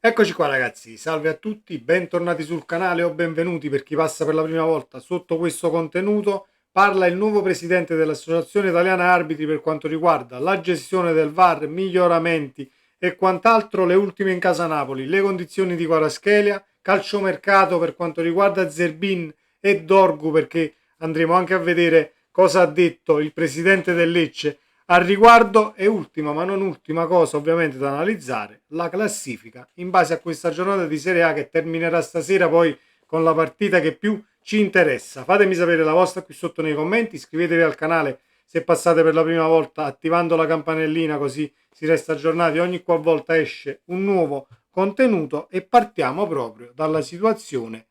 Eccoci qua ragazzi, salve a tutti, bentornati sul canale o benvenuti per chi passa per la prima volta. Sotto questo contenuto parla il nuovo presidente dell'Associazione Italiana Arbitri per quanto riguarda la gestione del VAR, miglioramenti e quant'altro, le ultime in casa Napoli, le condizioni di Kvaratskhelia, calciomercato per quanto riguarda Zerbin e Dorgu, perché andremo anche a vedere cosa ha detto il presidente del Lecce al riguardo. E ultima ma non ultima cosa ovviamente da analizzare, la classifica in base a questa giornata di Serie A che terminerà stasera poi con la partita che più ci interessa. Fatemi sapere la vostra qui sotto nei commenti, iscrivetevi al canale se passate per la prima volta attivando la campanellina, così si resta aggiornati ogni qualvolta esce un nuovo contenuto. E partiamo proprio dalla situazione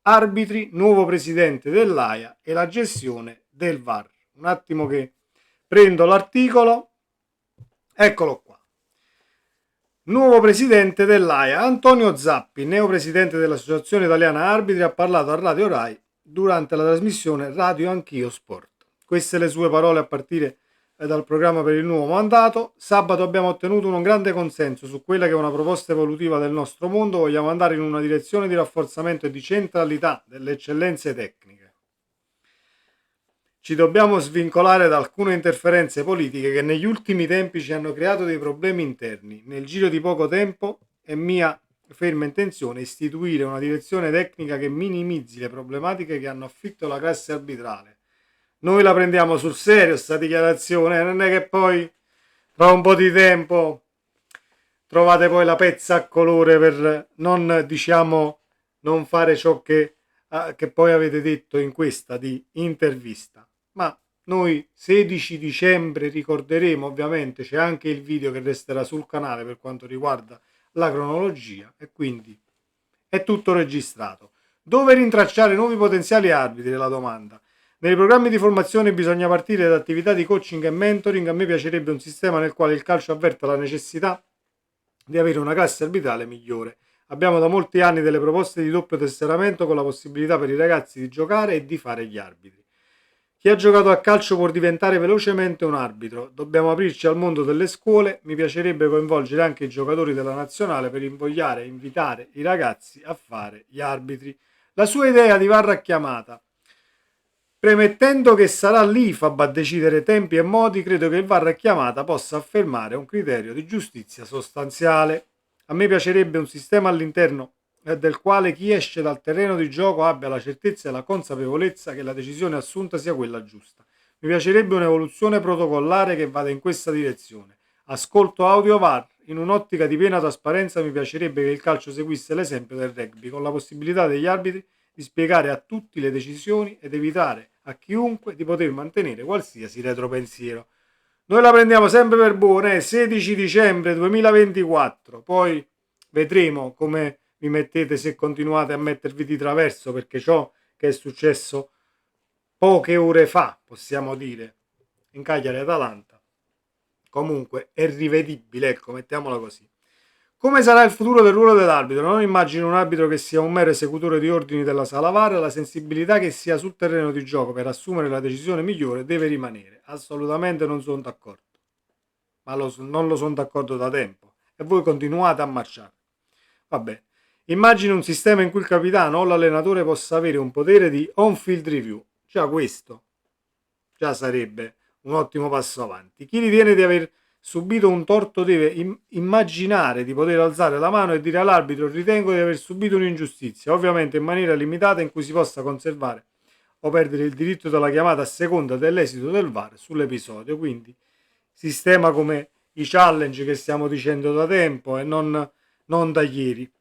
arbitri, nuovo presidente dell'AIA e la gestione del VAR. Un attimo che prendo l'articolo, eccolo qua. Nuovo presidente dell'AIA, Antonio Zappi, neopresidente dell'Associazione Italiana Arbitri, ha parlato a Radio Rai durante la trasmissione Radio Anch'io Sport. Queste le sue parole a partire dal programma per il nuovo mandato. Sabato abbiamo ottenuto un grande consenso su quella che è una proposta evolutiva del nostro mondo. Vogliamo andare in una direzione di rafforzamento e di centralità delle eccellenze tecniche. Ci dobbiamo svincolare da alcune interferenze politiche che negli ultimi tempi ci hanno creato dei problemi interni. Nel giro di poco tempo è mia ferma intenzione istituire una direzione tecnica che minimizzi le problematiche che hanno afflitto la classe arbitrale. Noi la prendiamo sul serio sta dichiarazione, non è che poi tra un po' di tempo trovate poi la pezza a colore per non fare ciò che poi avete detto in questa di intervista. Ma noi 16 dicembre ricorderemo, ovviamente c'è anche il video che resterà sul canale per quanto riguarda la cronologia, e quindi è tutto registrato. Dove rintracciare nuovi potenziali arbitri è la domanda. Nei programmi di formazione bisogna partire da attività di coaching e mentoring. A me piacerebbe un sistema nel quale il calcio avverta la necessità di avere una classe arbitrale migliore. Abbiamo da molti anni delle proposte di doppio tesseramento con la possibilità per i ragazzi di giocare e di fare gli arbitri. Chi ha giocato a calcio può diventare velocemente un arbitro. Dobbiamo aprirci al mondo delle scuole. Mi piacerebbe coinvolgere anche i giocatori della nazionale per invogliare e invitare i ragazzi a fare gli arbitri. La sua idea di VAR a chiamata. Premettendo che sarà l'IFAB a decidere tempi e modi, credo che il VAR a chiamata possa affermare un criterio di giustizia sostanziale. A me piacerebbe un sistema all'interno del quale chi esce dal terreno di gioco abbia la certezza e la consapevolezza che la decisione assunta sia quella giusta. Mi piacerebbe un'evoluzione protocollare che vada in questa direzione. Ascolto audio VAR. In un'ottica di piena trasparenza mi piacerebbe che il calcio seguisse l'esempio del rugby, con la possibilità degli arbitri di spiegare a tutti le decisioni ed evitare a chiunque di poter mantenere qualsiasi retropensiero. Noi la prendiamo sempre per buona, 16 dicembre 2024, poi vedremo come vi mettete, se continuate a mettervi di traverso, perché ciò che è successo poche ore fa, possiamo dire, in Cagliari-Atalanta, comunque è rivedibile, ecco, mettiamola così. Come sarà il futuro del ruolo dell'arbitro? Non immagino un arbitro che sia un mero esecutore di ordini della sala VAR. La sensibilità che sia sul terreno di gioco per assumere la decisione migliore deve rimanere. Assolutamente non sono d'accordo. Ma non lo sono d'accordo da tempo. E voi continuate a marciare. Vabbè. Immagino un sistema in cui il capitano o l'allenatore possa avere un potere di on-field review. Già questo già sarebbe un ottimo passo avanti. Chi ritiene di aver subito un torto deve immaginare di poter alzare la mano e dire all'arbitro: ritengo di aver subito un'ingiustizia, ovviamente in maniera limitata, in cui si possa conservare o perdere il diritto della chiamata a seconda dell'esito del VAR sull'episodio. Quindi sistema come i challenge che stiamo dicendo da tempo e non da ieri.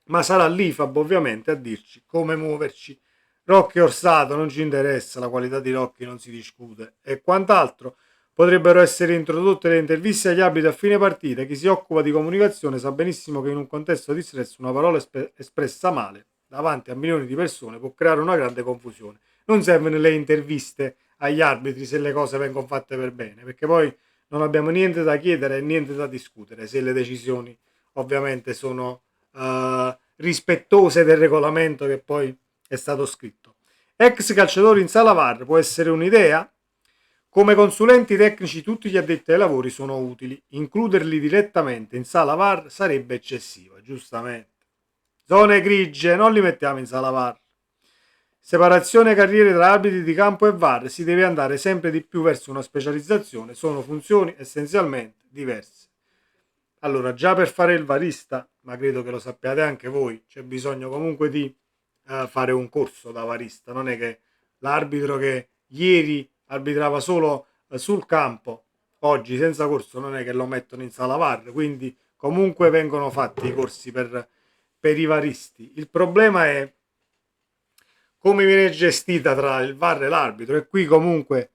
Ma sarà l'IFAB ovviamente a dirci come muoverci. Rocchi Orsato non ci interessa, la qualità di Rocchi non si discute e quant'altro. Potrebbero essere introdotte le interviste agli arbitri a fine partita. Chi si occupa di comunicazione sa benissimo che in un contesto di stress una parola espressa male davanti a milioni di persone può creare una grande confusione. Non servono le interviste agli arbitri se le cose vengono fatte per bene, perché poi non abbiamo niente da chiedere e niente da discutere se le decisioni ovviamente sono rispettose del regolamento che poi è stato scritto. Ex calciatori in sala VAR può essere un'idea? Come consulenti tecnici tutti gli addetti ai lavori sono utili, includerli direttamente in sala VAR sarebbe eccessivo, giustamente. Zone grigie, non li mettiamo in sala VAR. Separazione carriere tra arbitri di campo e VAR, si deve andare sempre di più verso una specializzazione, sono funzioni essenzialmente diverse. Allora, già per fare il varista, ma credo che lo sappiate anche voi, c'è bisogno comunque di fare un corso da varista, non è che l'arbitro che ieri arbitrava solo sul campo, oggi senza corso non è che lo mettono in sala VAR, quindi comunque vengono fatti i corsi per i varisti. Il problema è come viene gestita tra il VAR e l'arbitro, e qui comunque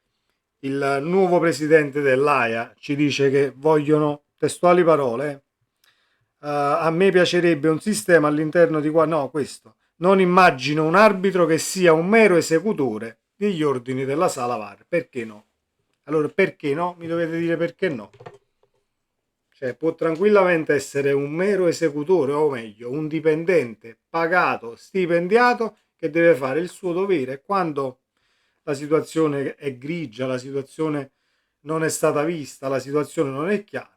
il nuovo presidente dell'AIA ci dice che vogliono, testuali parole, a me piacerebbe un sistema all'interno di qua, no, questo, non immagino un arbitro che sia un mero esecutore degli ordini della sala VAR, perché no? Allora, perché no? Mi dovete dire perché no. Cioè, può tranquillamente essere un mero esecutore, o meglio, un dipendente pagato, stipendiato, che deve fare il suo dovere. Quando la situazione è grigia, la situazione non è stata vista, la situazione non è chiara,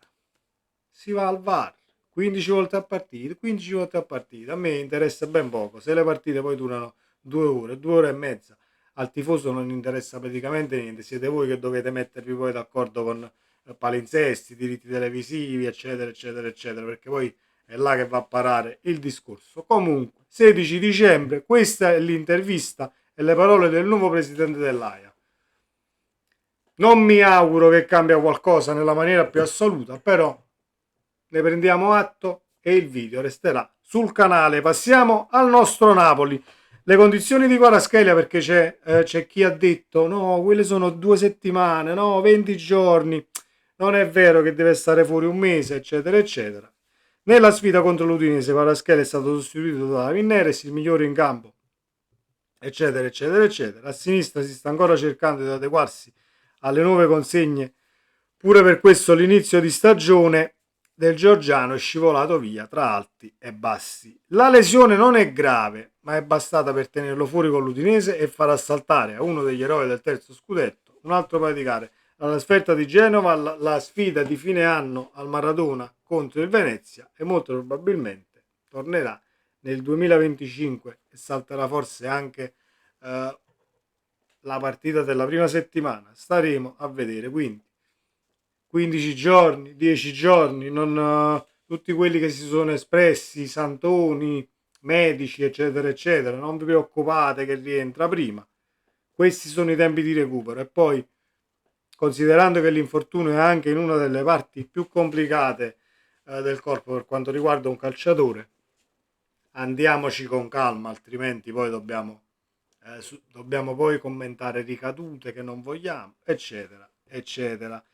si va al VAR. 15 volte a partita, 15 volte a partita. A me interessa ben poco. Se le partite poi durano 2 ore, 2 ore e mezza, al tifoso non interessa praticamente niente. Siete voi che dovete mettervi poi d'accordo con palinsesti, diritti televisivi, eccetera, eccetera, eccetera, perché poi è là che va a parare il discorso. Comunque, 16 dicembre, questa è l'intervista e le parole del nuovo presidente dell'AIA. Non mi auguro che cambia qualcosa nella maniera più assoluta, però ne prendiamo atto e il video resterà sul canale. Passiamo al nostro Napoli. Le condizioni di Kvaratskhelia, perché c'è chi ha detto no, quelle sono 2 settimane, no, 20 giorni, non è vero che deve stare fuori un mese, eccetera, eccetera. Nella sfida contro l'Udinese Kvaratskhelia è stato sostituito da Vinneres, il migliore in campo, eccetera, eccetera, eccetera. A sinistra si sta ancora cercando di adeguarsi alle nuove consegne. Pure per questo l'inizio di stagione del georgiano è scivolato via tra alti e bassi. La lesione non è grave, ma è bastata per tenerlo fuori con l'Udinese e far assaltare a uno degli eroi del terzo scudetto un altro paio di gare. La trasferta di Genova, la sfida di fine anno al Maradona contro il Venezia, e molto probabilmente tornerà nel 2025 e salterà forse anche la partita della prima settimana. Staremo a vedere, quindi 15 giorni, 10 giorni, non tutti quelli che si sono espressi, Santoni, medici, eccetera, eccetera, non vi preoccupate che rientra prima. Questi sono i tempi di recupero, e poi, considerando che l'infortunio è anche in una delle parti più complicate del corpo per quanto riguarda un calciatore, andiamoci con calma, altrimenti poi dobbiamo poi commentare ricadute che non vogliamo, eccetera, eccetera.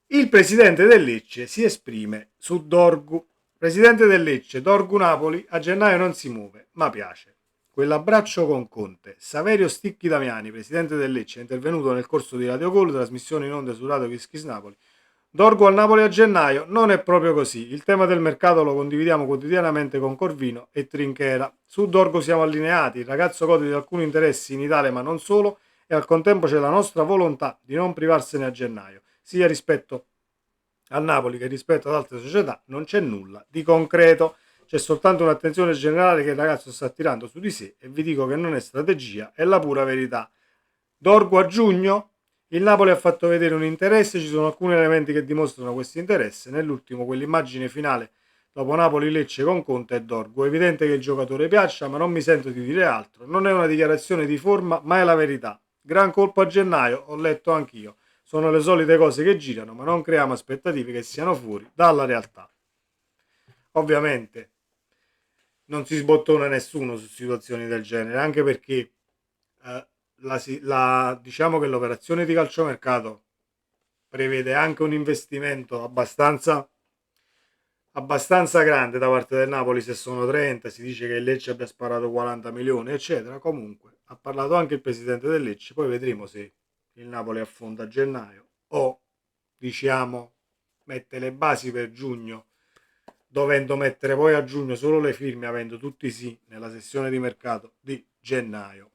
Il presidente del Lecce si esprime su Dorgu. Presidente del Lecce, Dorgu Napoli a gennaio non si muove, ma piace. Quell'abbraccio con Conte. Saverio Sticchi Damiani, presidente del Lecce, è intervenuto nel corso di Radio Gol, trasmissione in onda su Radio Kiss Napoli. Dorgu al Napoli a gennaio non è proprio così. Il tema del mercato lo condividiamo quotidianamente con Corvino e Trinchera. Su Dorgu siamo allineati, il ragazzo gode di alcuni interessi in Italia ma non solo, e al contempo c'è la nostra volontà di non privarsene a gennaio. Sia rispetto al Napoli che rispetto ad altre società non c'è nulla di concreto, c'è soltanto un'attenzione generale che il ragazzo sta tirando su di sé, e vi dico che non è strategia, è la pura verità. Dorgu a giugno? Il Napoli ha fatto vedere un interesse, ci sono alcuni elementi che dimostrano questo interesse, nell'ultimo quell'immagine finale dopo Napoli-Lecce con Conte e Dorgu. È evidente che il giocatore piaccia, ma non mi sento di dire altro, non è una dichiarazione di forma, ma è la verità. Gran colpo a gennaio, ho letto anch'io. Sono le solite cose che girano, ma non creiamo aspettative che siano fuori dalla realtà. Ovviamente non si sbottona nessuno su situazioni del genere, anche perché diciamo che l'operazione di calciomercato prevede anche un investimento abbastanza grande da parte del Napoli. Se sono 30, si dice che il Lecce abbia sparato 40 milioni, eccetera. Comunque ha parlato anche il presidente del Lecce, poi vedremo se il Napoli affonda a gennaio o, diciamo, mette le basi per giugno, dovendo mettere poi a giugno solo le firme, avendo tutti sì nella sessione di mercato di gennaio.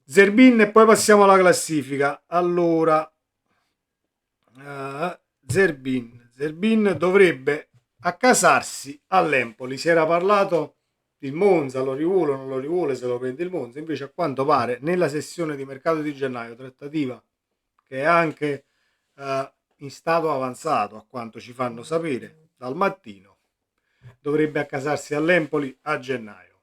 Zerbin e poi passiamo alla classifica. Allora, Zerbin dovrebbe accasarsi all'Empoli. Si era parlato il Monza, lo rivuole o non lo rivuole, se lo prende il Monza. Invece a quanto pare nella sessione di mercato di gennaio, trattativa che è anche in stato avanzato, a quanto ci fanno sapere dal mattino, dovrebbe accasarsi all'Empoli a gennaio.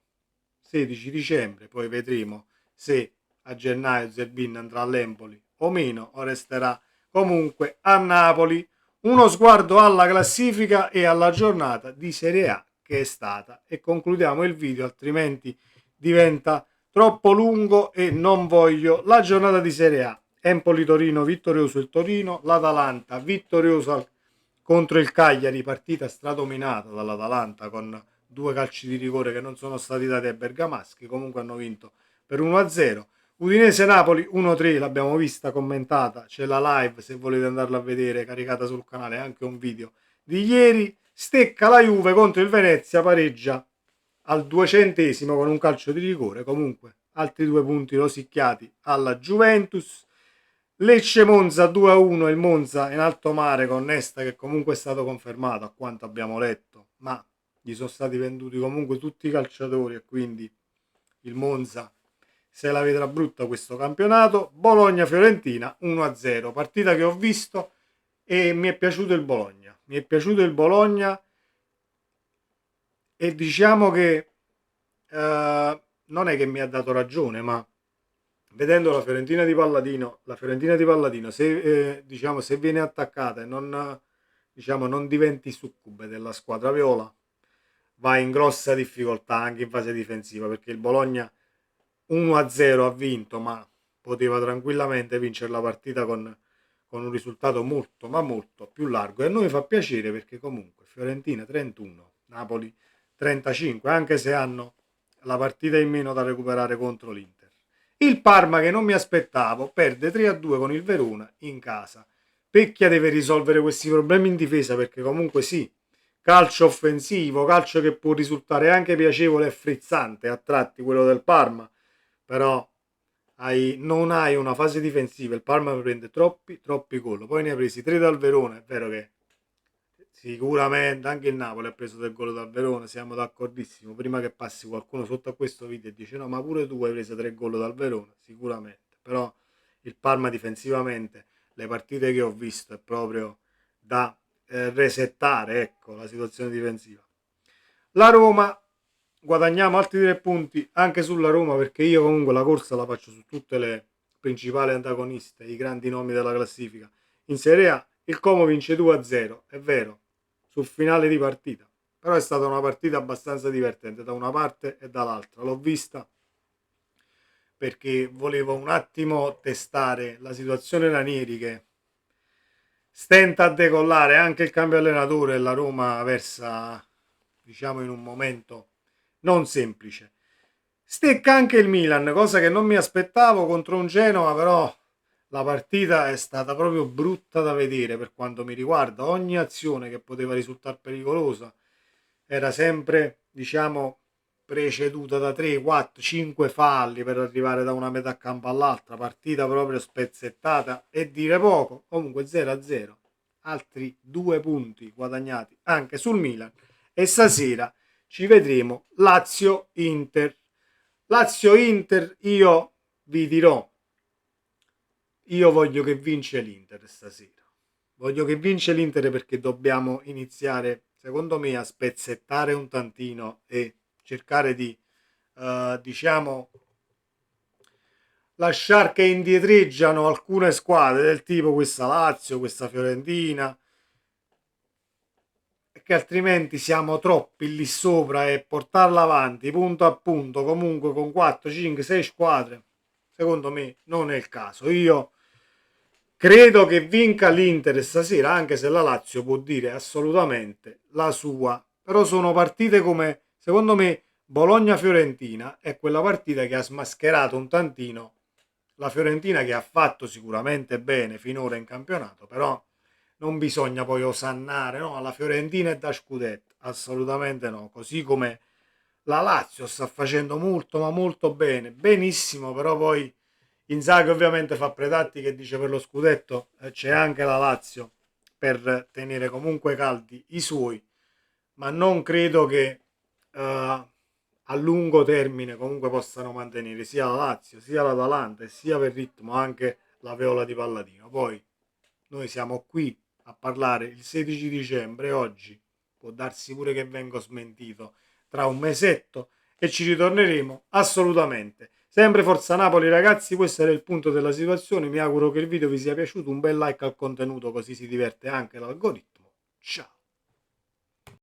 16 dicembre, poi vedremo se a gennaio Zerbin andrà all'Empoli o meno, o resterà comunque a Napoli. Uno sguardo alla classifica e alla giornata di Serie A che è stata, e concludiamo il video, altrimenti diventa troppo lungo e non voglio. La giornata di Serie A: Empoli-Torino, vittorioso il Torino. L'Atalanta vittoriosa contro il Cagliari, partita stradominata dall'Atalanta con due calci di rigore che non sono stati dati ai bergamaschi, comunque hanno vinto per 1-0. Udinese-Napoli 1-3, l'abbiamo vista commentata, c'è la live se volete andarla a vedere, caricata sul canale, anche un video di ieri. Stecca la Juve contro il Venezia, pareggia al 200° con un calcio di rigore. Comunque altri 2 punti rosicchiati alla Juventus. Lecce-Monza 2-1, il Monza in alto mare con Nesta che comunque è stato confermato a quanto abbiamo letto, ma gli sono stati venduti comunque tutti i calciatori e quindi il Monza se la vedrà brutta questo campionato. Bologna-Fiorentina 1-0, partita che ho visto e mi è piaciuto il Bologna. Mi è piaciuto il Bologna e diciamo che non è che mi ha dato ragione, ma vedendo la Fiorentina di Palladino, se, diciamo, se viene attaccata e non, diciamo, non diventi succube della squadra viola, va in grossa difficoltà anche in fase difensiva, perché il Bologna 1-0 ha vinto, ma poteva tranquillamente vincere la partita con un risultato molto, ma molto più largo. E a noi fa piacere perché comunque Fiorentina 31, Napoli 35, anche se hanno la partita in meno da recuperare contro l'Inter. Il Parma, che non mi aspettavo, perde 3-2 con il Verona in casa. Pecchia deve risolvere questi problemi in difesa, perché comunque sì, calcio offensivo, calcio che può risultare anche piacevole e frizzante a tratti, quello del Parma, però non hai una fase difensiva. Il Parma prende troppi gol, poi ne ha presi 3 dal Verona. È vero che sicuramente anche il Napoli ha preso del gol dal Verona, siamo d'accordissimo. Prima che passi qualcuno sotto a questo video e dice no, ma pure tu hai preso 3 gol dal Verona, sicuramente. Però il Parma difensivamente, le partite che ho visto, è proprio da resettare, ecco, la situazione difensiva. La Roma, guadagniamo altri 3 punti anche sulla Roma, perché io comunque la corsa la faccio su tutte le principali antagoniste, i grandi nomi della classifica. In Serie A il Como vince 2-0, è vero, sul finale di partita, però è stata una partita abbastanza divertente da una parte e dall'altra. L'ho vista perché volevo un attimo testare la situazione Ranieri, che stenta a decollare, anche il cambio allenatore e la Roma versa, diciamo, in un momento non semplice. Stecca anche il Milan, cosa che non mi aspettavo contro un Genova, però la partita è stata proprio brutta da vedere per quanto mi riguarda. Ogni azione che poteva risultare pericolosa era sempre, diciamo, preceduta da 3, 4, 5 falli per arrivare da una metà campo all'altra. Partita proprio spezzettata e dire poco. Comunque 0-0, altri 2 punti guadagnati anche sul Milan. E stasera ci vedremo Lazio-Inter. Lazio-Inter, io vi dirò, io voglio che vince l'Inter stasera. Voglio che vince l'Inter perché dobbiamo iniziare, secondo me, a spezzettare un tantino e cercare di, diciamo, lasciare che indietreggiano alcune squadre del tipo questa Lazio, questa Fiorentina, che altrimenti siamo troppi lì sopra, e portarla avanti punto a punto comunque con 4, 5, 6 squadre, secondo me non è il caso. Io credo che vinca l'Inter stasera, anche se la Lazio può dire assolutamente la sua, però sono partite come, secondo me, Bologna-Fiorentina è quella partita che ha smascherato un tantino la Fiorentina, che ha fatto sicuramente bene finora in campionato, però non bisogna poi osannare, no? La Fiorentina è da scudetto, assolutamente no, così come la Lazio sta facendo molto ma molto bene, benissimo, però poi Inzaghi ovviamente fa predatti che dice per lo scudetto, c'è anche la Lazio per tenere comunque caldi i suoi, ma non credo che a lungo termine comunque possano mantenere sia la Lazio, sia l'Atalanta e sia per ritmo anche la Viola di Palladino. Poi noi siamo qui a parlare il 16 dicembre, oggi può darsi pure che vengo smentito tra un mesetto e ci ritorneremo assolutamente. Sempre Forza Napoli ragazzi, questo era il punto della situazione, mi auguro che il video vi sia piaciuto, un bel like al contenuto così si diverte anche l'algoritmo. Ciao!